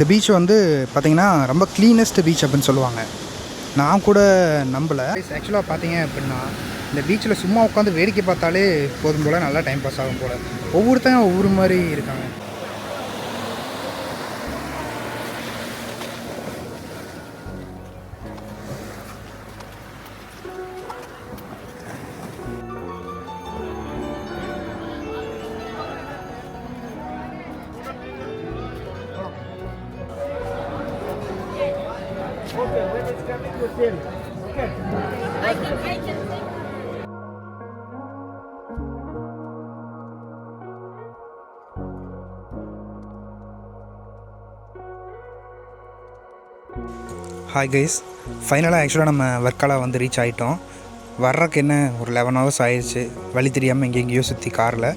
இந்த பீச் வந்து பார்த்திங்கன்னா ரொம்ப க்ளீனஸ்ட் பீச் அப்படின்னு சொல்லுவாங்க. நான் கூட நம்பலை. ஆக்சுவலாக பார்த்தீங்க அப்படின்னா இந்த பீச்சில் சும்மா உட்காந்து வேடிக்கை பார்த்தாலே போதும் போல் நல்லா டைம் பாஸ் ஆகும் போல். ஒவ்வொருத்தங்க ஒவ்வொரு மாதிரி இருக்காங்க. Okay, when it's coming to 10. Okay. I can see. Hi guys, ஃபைனலாக ஆக்சுவலாக நம்ம வர்க்காலா வந்து ரீச் ஆகிட்டோம். வர்றதுக்கு என்ன ஒரு 11 hours ஆயிடுச்சு. வழி தெரியாமல் எங்கெங்கேயோ சுற்றி காரில்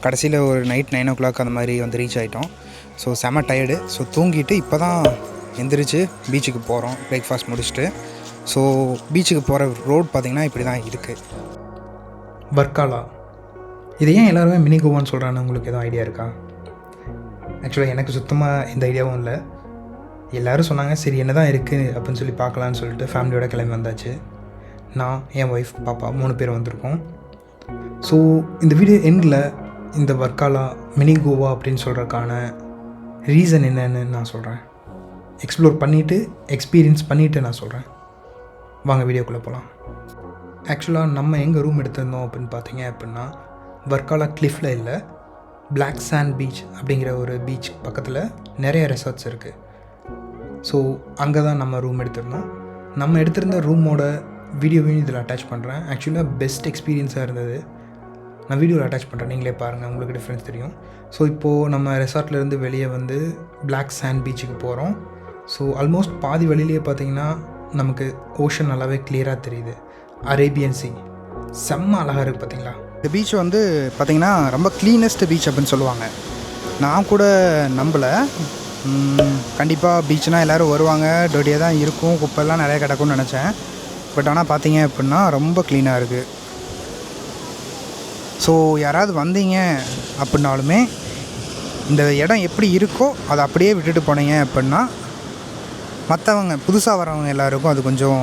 கடைசியில் ஒரு நைட் 9 o'clock அந்த மாதிரி வந்து ரீச் ஆகிட்டோம். ஸோ செம டயர்டு. ஸோ தூங்கிட்டு இப்போ தான் எந்திரிச்சு பீச்சுக்கு போகிறோம் பிரேக்ஃபாஸ்ட் முடிச்சுட்டு. ஸோ பீச்சுக்கு போகிற ரோட் பார்த்திங்கன்னா இப்படி தான் இருக்குது. வர்க்காலா இது ஏன் எல்லாருமே மினி கோவான்னு சொல்கிறான்னு உங்களுக்கு எதுவும் ஐடியா இருக்கா? ஆக்சுவலாக எனக்கு சுத்தமாக எந்த ஐடியாவும் இல்லை. எல்லோரும் சொன்னாங்க சரி என்ன தான் இருக்குது அப்படின்னு சொல்லி பார்க்கலான்னு சொல்லிட்டு ஃபேமிலியோட கிளம்பி வந்தாச்சு. நான், என் ஒய்ஃப், பாப்பா 3 பேர் வந்திருக்கோம். ஸோ இந்த வீடியோ எண்டில் இந்த வர்க்காலா மினி கோவா அப்படின்னு சொல்கிறதுக்கான ரீசன் என்னன்னு நான் சொல்கிறேன். எக்ஸ்ப்ளோர் பண்ணிவிட்டு எக்ஸ்பீரியன்ஸ் பண்ணிவிட்டு நான் சொல்கிறேன். வாங்க வீடியோக்குள்ளே போகலாம். ஆக்சுவலாக நம்ம எங்கே ரூம் எடுத்திருந்தோம் அப்படின்னு பார்த்தீங்க அப்படின்னா வர்க்காலா கிளிஃபில் இல்லை, பிளாக் சாண்ட் பீச் அப்படிங்கிற ஒரு பீச் பக்கத்தில் நிறைய ரெசார்ட்ஸ் இருக்குது. ஸோ அங்கே தான் நம்ம ரூம் எடுத்திருந்தோம். நம்ம எடுத்திருந்த ரூமோட வீடியோவையும் இதில் அட்டாச் பண்ணுறேன். ஆக்சுவலாக பெஸ்ட் எக்ஸ்பீரியன்ஸாக இருந்தது. நான் வீடியோவில் அட்டாச் பண்ணுறேன், நீங்களே பாருங்கள், உங்களுக்கு டிஃப்ரென்ஸ் தெரியும். ஸோ இப்போது நம்ம ரெசார்ட்லேருந்து வெளியே வந்து பிளாக் சாண்ட் பீச்சுக்கு போகிறோம். ஸோ ஆல்மோஸ்ட் பாதி வழியிலேயே பார்த்திங்கன்னா நமக்கு ஓஷன் நல்லாவே கிளியராக தெரியுது. அரேபியன் சி செம்ம அழகாக இருக்குது பார்த்திங்களா. இந்த பீச் வந்து பார்த்திங்கன்னா ரொம்ப க்ளீனஸ்ட் பீச் அப்படின்னு சொல்லுவாங்க. நான் கூட நம்பலை. கண்டிப்பாக பீச்னால் எல்லோரும் வருவாங்க, டொடியாக தான் இருக்கும், குப்பைலாம் நிறையா கிடக்கும்னு நினச்சேன். பட் ஆனால் பார்த்தீங்க அப்படின்னா ரொம்ப க்ளீனாக இருக்குது. ஸோ யாராவது வந்தீங்க அப்படின்னாலுமே இந்த இடம் எப்படி இருக்கோ அதை அப்படியே விட்டுட்டு போனீங்க அப்படின்னா மற்றவங்க புதுசாக வரவங்க எல்லாருக்கும் அது கொஞ்சம்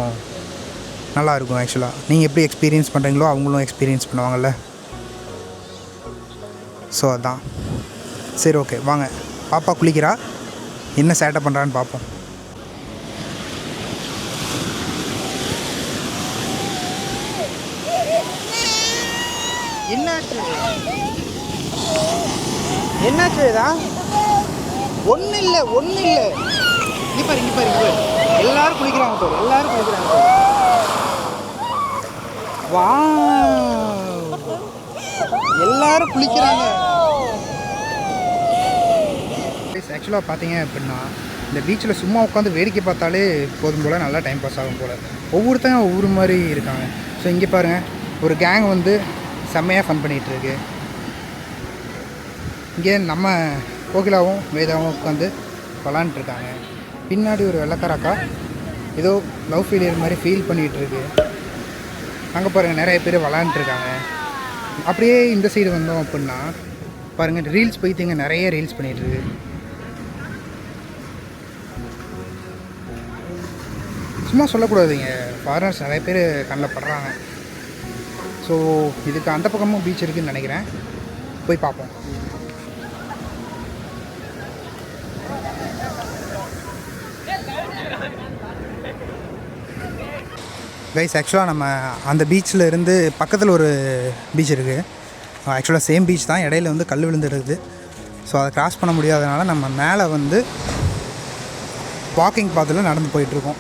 நல்லாயிருக்கும். ஆக்சுவலாக நீங்கள் எப்படி எக்ஸ்பீரியன்ஸ் பண்ணுறீங்களோ அவங்களும் எக்ஸ்பீரியன்ஸ் பண்ணுவாங்கள்ல. ஸோ அதான். சரி, ஓகே, வாங்க. பாப்பா குளிக்கிறா, என்ன சேட்டை பண்ணுறான்னு பார்ப்போம். என்னாச்சு இதா? ஒன்றும் இல்லை. இங்கே பாரு. எல்லாரும் குளிக்கிறாங்க பாரு. வா, எல்லாரும் குளிக்கிறாங்க. ஆக்சுவலாக பார்த்தீங்க அப்படின்னா இந்த பீச்சில் சும்மா உட்காந்து வேடிக்கை பார்த்தாலே போதும் போல் நல்லா டைம் பாஸ் ஆகும் போல். ஒவ்வொருத்தங்க ஒவ்வொரு மாதிரி இருக்காங்க. ஸோ இங்கே பாருங்கள், ஒரு கேங் வந்து செம்மையாக ஃபன் பண்ணிகிட்ருக்கு. இங்கே நம்ம கோகிலாவும் வேதாவும் உட்காந்து விளாண்டுருக்காங்க. பின்னாடி ஒரு வெள்ளக்காராக்கா ஏதோ லவ் ஃபெயிலியர் மாதிரி ஃபீல் பண்ணிகிட்ருக்கு. அங்கே பாருங்கள், நிறைய பேர் விளாண்டுருக்காங்க. அப்படியே இந்த சைடு வந்தோம் அப்படின்னா பாருங்கள், ரீல்ஸ் பைத்தியங்க நிறைய ரீல்ஸ் பண்ணிகிட்ருக்கு. சும்மா சொல்லக்கூடாதுங்க, ஃபாரினர்ஸ் நிறைய பேர் கண்ணில் படுறாங்க. ஸோ இதுக்கு அந்த பக்கமும் பீச் இருக்குதுன்னு நினைக்கிறேன், போய் பார்ப்போம். கைஸ், ஆக்சுவலாக நம்ம அந்த பீச்சில் இருந்து பக்கத்தில் ஒரு பீச் இருக்குது. ஆக்சுவலாக சேம் பீச் தான், இடையில வந்து கல் விழுந்துருக்குது. ஸோ அதை கிராஸ் பண்ண முடியாதனால நம்ம மேலே வந்து வாக்கிங் பாத்தில் நடந்து போயிட்டுருக்கோம்.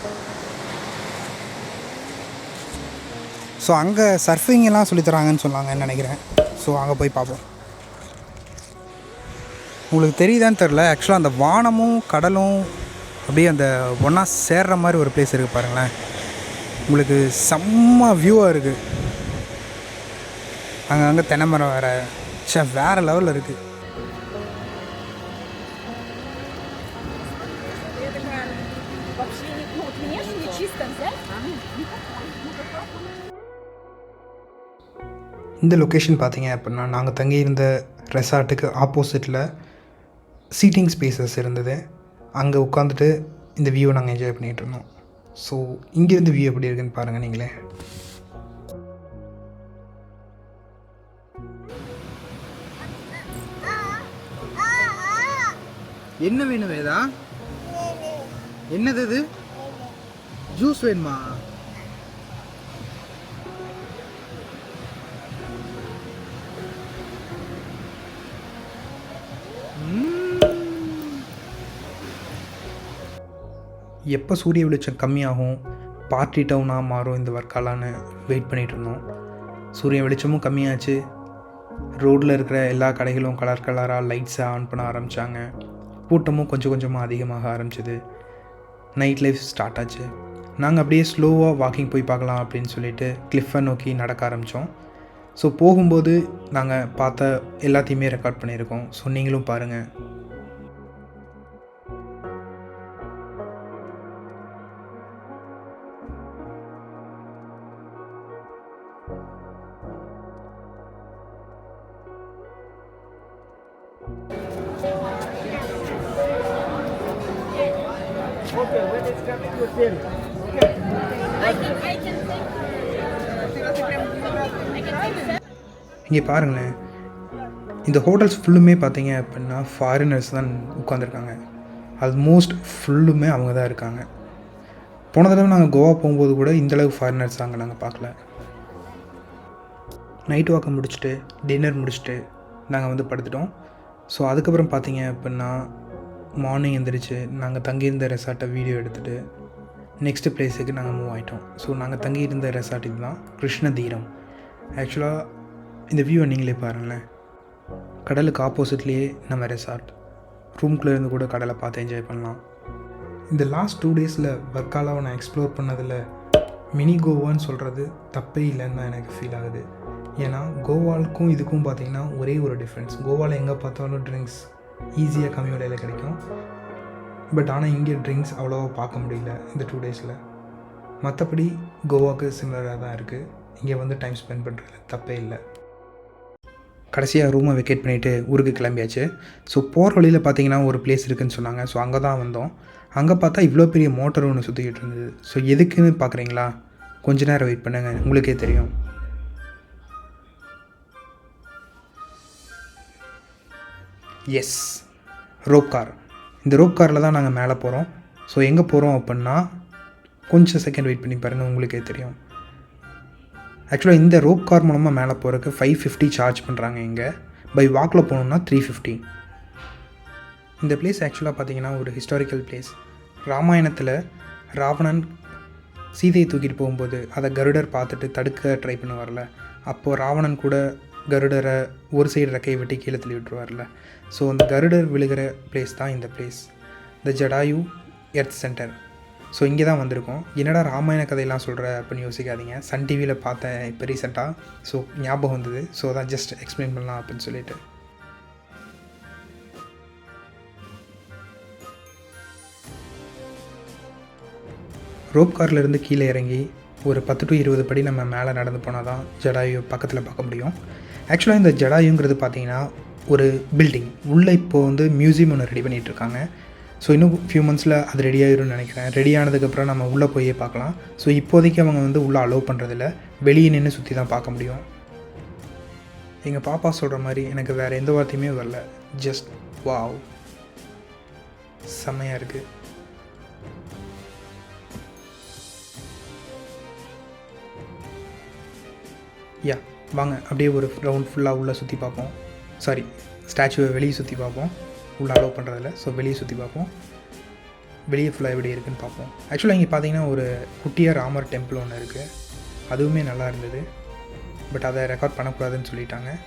ஸோ அங்கே சர்ஃபிங்கெல்லாம் சொல்லித்தராங்கன்னு சொன்னாங்கன்னு நினைக்கிறேன். ஸோ அங்கே போய் பார்ப்போம். உங்களுக்கு தெரியுதான்னு தெரில, ஆக்சுவலாக அந்த வானமும் கடலும் அப்படியே அந்த ஒன்றா சேர்ற மாதிரி ஒரு பிளேஸ் இருக்குது பாருங்களேன். உங்களுக்கு செம்ம வியூவாக இருக்குது. அங்கே தென்னை மரம் வேறு லெவலில் இருக்குது. இந்த லொக்கேஷன் பார்த்தீங்க அப்படின்னா நாங்கள் தங்கியிருந்த ரெசார்ட்டுக்கு ஆப்போசிட்டில் சீட்டிங் ஸ்பேசஸ் இருந்தது. அங்கே உட்காந்துட்டு இந்த வியூவை நாங்கள் என்ஜாய் பண்ணிகிட்டு இருந்தோம். ஸோ இங்கேருந்து வியூ எப்படி இருக்குன்னு பாருங்கள் நீங்களே. என்ன வேணும் வேதா? என்னது இது? ஜூஸ் வேணுமா? எப்போ சூரிய வெளிச்சம் கம்மியாகும், பார்ட்டி டவுனாக மாறும் இந்த வர்க்காலான்னு வெயிட் பண்ணிகிட்டு இருந்தோம். சூரிய வெளிச்சமும் கம்மியாச்சு. ரோட்டில் இருக்கிற எல்லா கடைகளும் கலர் கலராக லைட்ஸை ஆன் பண்ண ஆரம்பித்தாங்க. கூட்டமும் கொஞ்சம் கொஞ்சமாக அதிகமாக ஆரம்பிச்சிது. நைட் லைஃப் ஸ்டார்ட் ஆச்சு. நாங்கள் அப்படியே ஸ்லோவாக வாக்கிங் போய் பார்க்கலாம் அப்படின்னு சொல்லிட்டு கிளிஃபை நோக்கி நடக்க ஆரம்பித்தோம். ஸோ போகும்போது நாங்கள் பார்த்த எல்லாத்தையுமே ரெக்கார்ட் பண்ணியிருக்கோம். ஸோ நீங்களும் பாருங்கள். Okay, when it's coming, you film. Okay. I can think. இங்கே பாருங்களேன், இந்த ஹோட்டல்ஸ் ஃபுல்லுமே பார்த்தீங்க அப்படின்னா ஃபாரினர்ஸ் தான் உட்காந்துருக்காங்க. ஆல்மோஸ்ட் ஃபுல்லுமே அவங்க தான் இருக்காங்க. போன தடவை நாங்கள் கோவா போகும்போது கூட இந்தளவு ஃபாரினர்ஸ் அங்கே நாங்கள் பார்க்கல. நைட் வாக்கை முடிச்சுட்டு டின்னர் முடிச்சுட்டு நாங்கள் வந்து படுத்துட்டோம். ஸோ அதுக்கப்புறம் பார்த்தீங்க அப்படின்னா மார்னிங் எழுந்திரிச்சு நாங்கள் தங்கியிருந்த ரெசார்ட்டை வீடியோ எடுத்துகிட்டு நெக்ஸ்ட்டு பிளேஸுக்கு நாங்கள் மூவ் ஆகிட்டோம். ஸோ நாங்கள் தங்கியிருந்த ரெசார்ட் இதுதான், கிருஷ்ண தீரம். ஆக்சுவலாக இந்த வியூவை நீங்களே பாருங்களேன். கடலுக்கு ஆப்போசிட்லேயே நம்ம ரெசார்ட். ரூம்குள்ளே இருந்து கூட கடலை பார்த்து என்ஜாய் பண்ணலாம். இந்த லாஸ்ட் 2 டேஸில் வர்க்காலாவை நான் எக்ஸ்ப்ளோர் பண்ணதில் மினி கோவான்னு சொல்கிறது தப்பே இல்லைன்னு தான் எனக்கு ஃபீல் ஆகுது. ஏன்னா கோவாவுக்கும் இதுக்கும் பார்த்திங்கன்னா ஒரே ஒரு டிஃப்ரென்ஸ். கோவாவில் எங்கே பார்த்தாலும் ட்ரிங்க்ஸ் ஈஸியாக கம்மி விலையில் கிடைக்கும். பட் ஆனால் இங்கே ட்ரிங்க்ஸ் அவ்வளோவா பார்க்க முடியல இந்த 2 டேஸில். மற்றபடி கோவாவுக்கு சிமிலராக தான் இருக்குது. இங்கே வந்து டைம் ஸ்பெண்ட் பண்ணுறதுல தப்பே இல்லை. கடைசியாக ரூமை வெக்கேட் பண்ணிவிட்டு ஊருக்கு கிளம்பியாச்சு. ஸோ போகிற வழியில் பார்த்தீங்கன்னா ஒரு பிளேஸ் இருக்குதுன்னு சொன்னாங்க. ஸோ அங்கே தான் வந்தோம். அங்கே பார்த்தா இவ்வளோ பெரிய மோட்டர் ஒன்று சுற்றிக்கிட்டு இருந்தது. ஸோ எதுக்குன்னு பார்க்குறீங்களா? கொஞ்ச நேரம் வெயிட் பண்ணுங்கள், உங்களுக்கே தெரியும். Yes, rope car. இந்த ரோப் காரில் தான் நாங்கள் மேலே போகிறோம். ஸோ எங்கே போகிறோம் அப்படின்னா கொஞ்சம் செகண்ட் வெயிட் பண்ணி பாருங்கள், உங்களுக்கே தெரியும். ஆக்சுவலாக இந்த ரோப் கார் மூலமாக மேலே போகிறதுக்கு 550 சார்ஜ் பண்ணுறாங்க. இங்கே பை வாக்கில் போகணுன்னா 350. இந்த பிளேஸ் ஆக்சுவலாக பார்த்தீங்கன்னா ஒரு ஹிஸ்டாரிக்கல் பிளேஸ். ராமாயணத்தில் ராவணன் சீதையை தூக்கிட்டு போகும்போது அதை கருடர் பார்த்துட்டு தடுக்க ட்ரை பண்ண வரல. அப்போது ராவணன் கூட கருடரை ஒரு சைடு ரெக்கையை வெட்டி கீழே தள்ளி விட்டுருவார்ல. ஸோ அந்த கருடர் விழுகிற பிளேஸ் தான் இந்த பிளேஸ், த ஜடாயு எர்த் சென்டர். ஸோ இங்கே தான் வந்திருக்கோம். என்னடா ராமாயண கதையெல்லாம் சொல்கிற அப்படின்னு யோசிக்காதீங்க. சன் டிவியில் பார்த்தேன் இப்போ ரீசெண்டாக. ஸோ ஞாபகம் வந்தது. ஸோ அதான் ஜஸ்ட் எக்ஸ்பிளைன் பண்ணலாம் அப்படின்னு சொல்லிட்டு. ரோப் கார்லேருந்து கீழே இறங்கி ஒரு 10 to 20 படி நம்ம மேலே நடந்து போனால் தான் ஜடாயு பக்கத்தில் பார்க்க முடியும். ஆக்சுவலாக இந்த ஜடாயுங்கிறது பார்த்திங்கன்னா ஒரு பில்டிங். உள்ளே இப்போது வந்து மியூசியம் ஒன்று ரெடி பண்ணிகிட்ருக்காங்க. ஸோ இன்னும் ஃபியூ மந்த்ஸில் அது ரெடி ஆகிரும்னு நினைக்கிறேன். ரெடி ஆனதுக்கப்புறம் நம்ம உள்ளே போயே பார்க்கலாம். ஸோ இப்போதைக்கு அவங்க வந்து உள்ளே அலோவ் பண்ணுறதில்ல, வெளியே நின்று சுற்றி தான் பார்க்க முடியும். எங்கள் பாப்பா சொல்கிற மாதிரி எனக்கு வேறு எந்த வார்த்தையுமே வரல. ஜஸ்ட் வாவ், செம்மையாக இருக்குது. யா வாங்க அப்படியே ஒரு ரவுண்ட் ஃபுல்லாக உள்ளே சுற்றி பார்ப்போம். சாரி, ஸ்டாச்சுவை வெளியே சுற்றி பார்ப்போம். உள்ளே அலோவ் பண்ணுறதில்ல. ஸோ வெளியே சுற்றி பார்ப்போம். வெளியே ஃபுல்லாக எப்படி இருக்குதுன்னு பார்ப்போம். ஆக்சுவலாக இங்கே பார்த்தீங்கன்னா ஒரு குட்டியாக ராமர் டெம்பிள் ஒன்று இருக்குது. அதுவுமே நல்லா இருந்தது. பட் அதை ரெக்கார்ட் பண்ணக்கூடாதுன்னு சொல்லிட்டாங்க.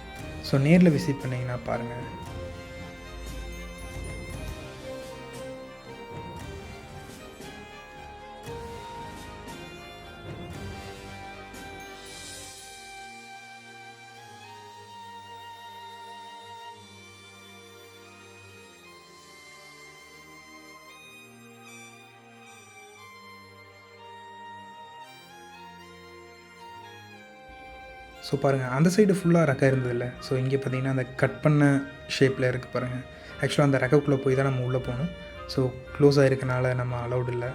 ஸோ நேரில் விசிட் பண்ணிங்கன்னா பாருங்கள். ஸோ பாருங்கள், அந்த சைடு ஃபுல்லாக ரெக்கை இருந்ததில்ல. ஸோ இங்கே பார்த்தீங்கன்னா அந்த கட் பண்ண ஷேப்பில் இருக்குது பாருங்கள். ஆக்சுவலாக அந்த ரெக்கைக்குள்ளே போய் தான் நம்ம உள்ளே போகணும். ஸோ க்ளோஸ் ஆகிருக்கனால நம்ம அலௌட் இல்லை.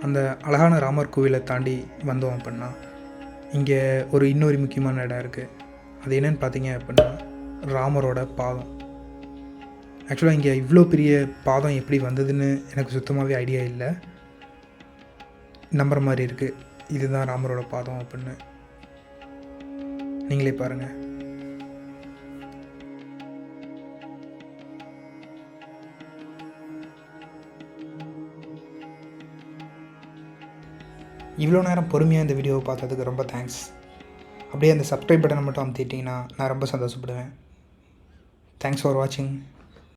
அந்த அழகான ராமர் கோவிலை தாண்டி வந்தோம் அப்படின்னா இங்கே இன்னொரு முக்கியமான இடம் இருக்குது. அது என்னென்னு பார்த்தீங்க அப்படின்னா ராமரோட பாதம். ஆக்சுவலாக இங்கே இவ்வளோ பெரிய பாதம் எப்படி வந்ததுன்னு எனக்கு சுத்தமாகவே ஐடியா இல்லை. நம்புற மாதிரி இருக்குது இதுதான் ராமரோட பாதம் அப்படின்னு. நீங்களே பாருங்கள். இவ்வளோ நேரம் பொறுமையாக இந்த வீடியோவை பார்த்ததுக்கு ரொம்ப தேங்க்ஸ். அப்படியே அந்த சப்ஸ்கிரைப் பட்டனை மட்டும் அமுத்திட்டிங்கன்னா நான் ரொம்ப சந்தோஷப்படுவேன். தேங்க்ஸ் ஃபார் வாட்சிங்.